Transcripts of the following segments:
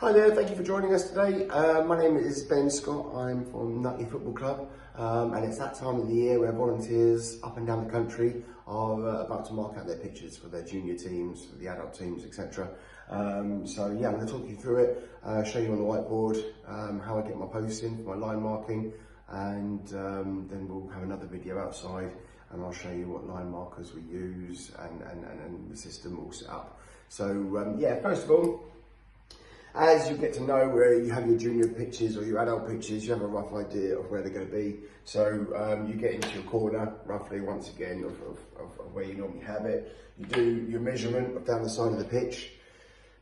Hi there, thank you for joining us today. My name is Ben Scott, I'm from Nutley Football Club, and it's that time of the year where volunteers up and down the country are about to mark out their pitches for their junior teams, for the adult teams, etc. So yeah, I'm going to talk you through it, show you on the whiteboard how I get my posts in for my line marking, and then we'll have another video outside and I'll show you what line markers we use and the system all set up. So yeah, first of all, as you get to know where you have your junior pitches or your adult pitches, you have a rough idea of where they're going to be. So you get into your corner, roughly, once again, of where you normally have it. You do your measurement of down the side of the pitch.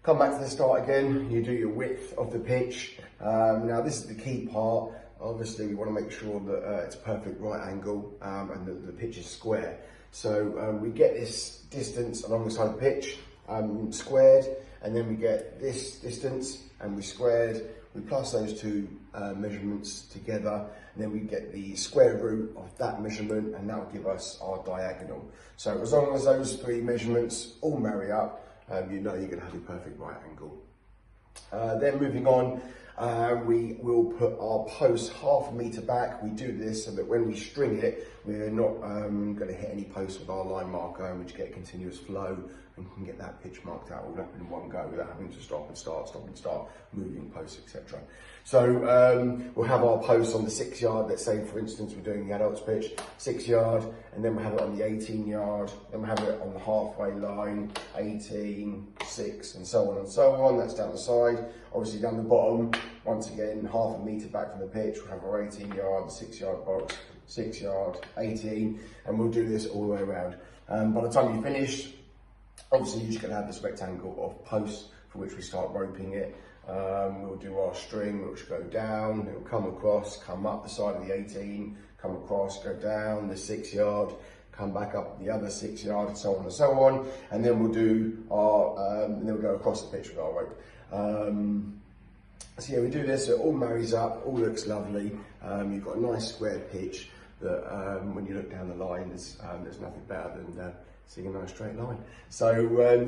Come back to the start again, you do your width of the pitch. Now this is the key part. Obviously, we want to make sure that it's a perfect right angle and that the pitch is square. So we get this distance along the side of the pitch squared, and then we get this distance and we squared. We plus those two measurements together, and then we get the square root of that measurement, and that will give us our diagonal. So as long as those three measurements all marry up, you know you're going to have your perfect right angle. Then moving on, we will put our post half a metre back. We do this so that when we string it, we're not going to hit any post with our line marker, and we just get a continuous flow and can get that pitch marked out all up in one go without having to stop and start, moving posts, etc. So we'll have our posts on the 6 yard. Let's say, for instance, we're doing the adults pitch, 6 yard, and then we'll have it on the 18 yard, then we'll have it on the halfway line, 18, 6, and so on and so on. That's down the side. Obviously down the bottom, once again, half a metre back from the pitch, we'll have our 18 yard, 6 yard box, 6 yard, 18, and we'll do this all the way around. By the time you finish, obviously you're just going to have this rectangle of posts for which we start roping it. We'll do our string, which will go down, it will come across, come up the side of the 18, come across, go down the 6 yard, come back up the other 6 yard, and so on and so on. And then we'll do our, and then we'll go across the pitch with our rope. So yeah, we do this, it all marries up, all looks lovely. You've got a nice square pitch that when you look down the line, there's nothing better than seeing a nice straight line. So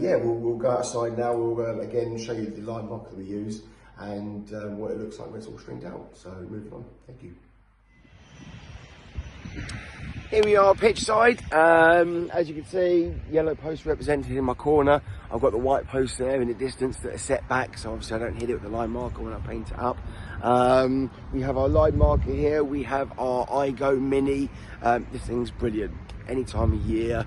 yeah, we'll go outside now. We'll again show you the line marker that we use and what it looks like when it's all stringed out. So moving on, thank you. Here we are pitch side. As you can see, yellow post represented in my corner. I've got the white posts there in the distance that are set back, so obviously I don't hit it with the line marker when I paint it up. We have our line marker here. We have our iGo Mini. This thing's brilliant. Any time of year,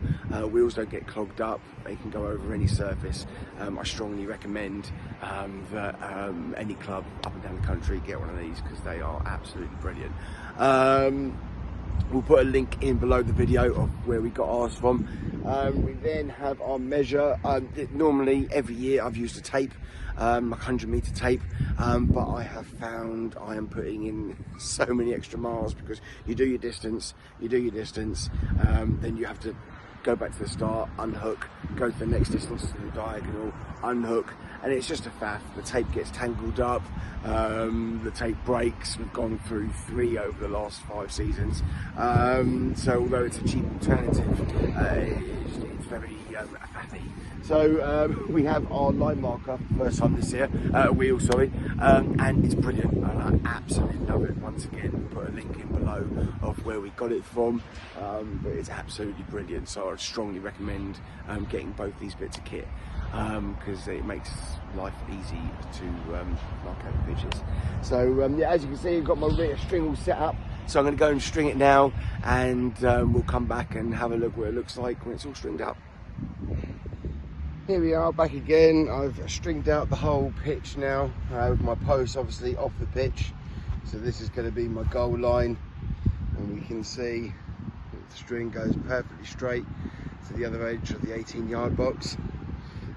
wheels don't get clogged up, they can go over any surface. I strongly recommend that any club up and down the country get one of these because they are absolutely brilliant. We'll put a link in below the video of where we got ours from. We then have our measure. Normally every year I've used a tape, like 100 metre tape, but I have found I am putting in so many extra miles because you do your distance, then you have to go back to the start, unhook, go to the next distance to the diagonal, unhook, and it's just a faff. The tape gets tangled up, the tape breaks. We've gone through 3 over the last 5 seasons. So although it's a cheap alternative, it's very faffy. So we have our line marker, first time this year, wheel, sorry, and it's brilliant. I absolutely love it. Once again, we'll put a link in below of where we got it from, but it's absolutely brilliant. So I'd strongly recommend getting both these bits of kit because it makes life easy to mark out the pitches. So yeah, as you can see, I've got my string all set up. So I'm going to go and string it now, and we'll come back and have a look what it looks like when it's all stringed up. Here we are back again. I've stringed out the whole pitch now with my posts obviously off the pitch. So this is going to be my goal line, and we can see the string goes perfectly straight to the other edge of the 18-yard box.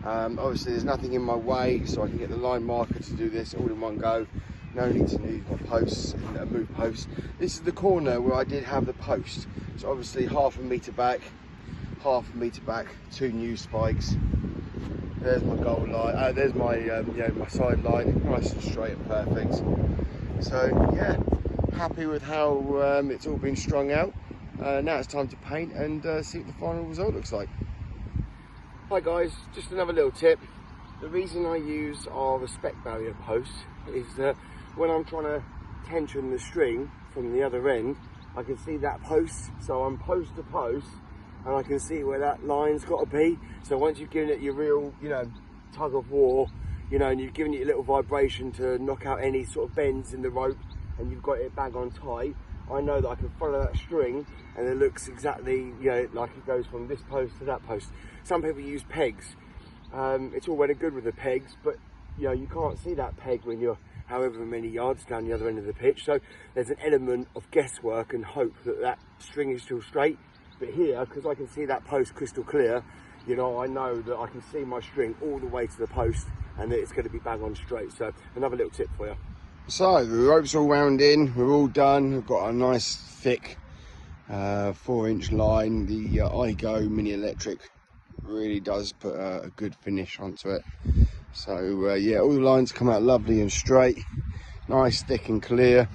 Obviously there's nothing in my way, so I can get the line marker to do this all in one go. No need to move my posts and move posts. This is the corner where I did have the post. So obviously half a metre back, 2 new spikes. There's my goal line. There's my my side line, nice and straight and perfect. So yeah, happy with how it's all been strung out. Now it's time to paint and see what the final result looks like. Hi guys, just another little tip. The reason I use our respect barrier posts is that when I'm trying to tension the string from the other end, I can see that post, so I'm post to post, and I can see where that line's got to be. So once you've given it your real, you know, tug of war, you know, and you've given it a little vibration to knock out any sort of bends in the rope, and you've got it bang on tight, I know that I can follow that string, and it looks exactly, you know, like it goes from this post to that post. Some people use pegs. It's all well and good with the pegs, but you know, you can't see that peg when you're however many yards down the other end of the pitch. So there's an element of guesswork and hope that that string is still straight. But here, because I can see that post crystal clear, you know, I know that I can see my string all the way to the post and that it's going to be bang on straight. So another little tip for you. So the rope's all wound in, we're all done. We've got a nice thick 4-inch line. The iGo Mini Electric really does put a good finish onto it. So yeah, all the lines come out lovely and straight, nice, thick and clear.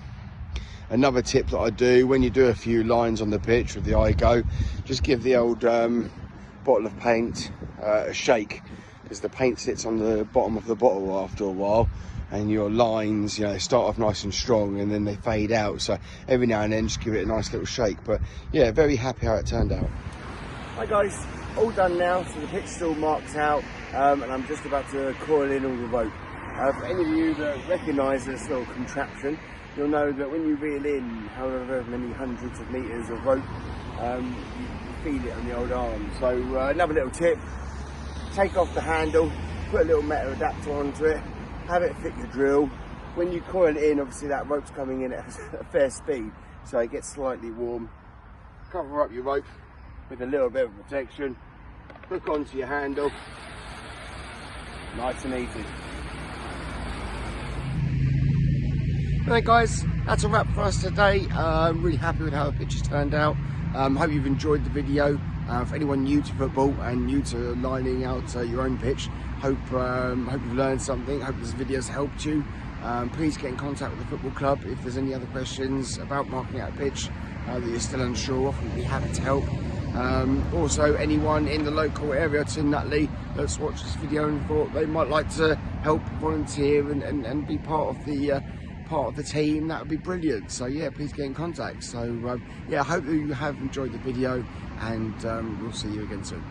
Another tip that I do, when you do a few lines on the pitch with the iGo, just give the old bottle of paint a shake, because the paint sits on the bottom of the bottle after a while, and your lines, you know, start off nice and strong and then they fade out. So every now and then just give it a nice little shake. But yeah, very happy how it turned out. Hi guys, all done now, so the pitch still marks out, and I'm just about to coil in all the rope. For any of you that recognise this little contraption, you'll know that when you reel in however many hundreds of metres of rope, you feel it on the old arm. So another little tip, take off the handle, put a little metal adapter onto it, have it fit your drill. When you coil it in, obviously that rope's coming in at a fair speed, so it gets slightly warm. Cover up your rope with a little bit of protection, hook onto your handle, nice and easy. Right guys, that's a wrap for us today. I'm really happy with how the pitch has turned out. Hope you've enjoyed the video. For anyone new to football and new to lining out your own pitch, hope you've learned something. Hope this video's helped you. Please get in contact with the football club if there's any other questions about marking out a pitch that you're still unsure of. We'd be happy to help. Also, anyone in the local area to Nutley that's watched this video and thought they might like to help volunteer and be part of the team, that would be brilliant. So yeah, please get in contact. So yeah, I hope that you have enjoyed the video, and we'll see you again soon.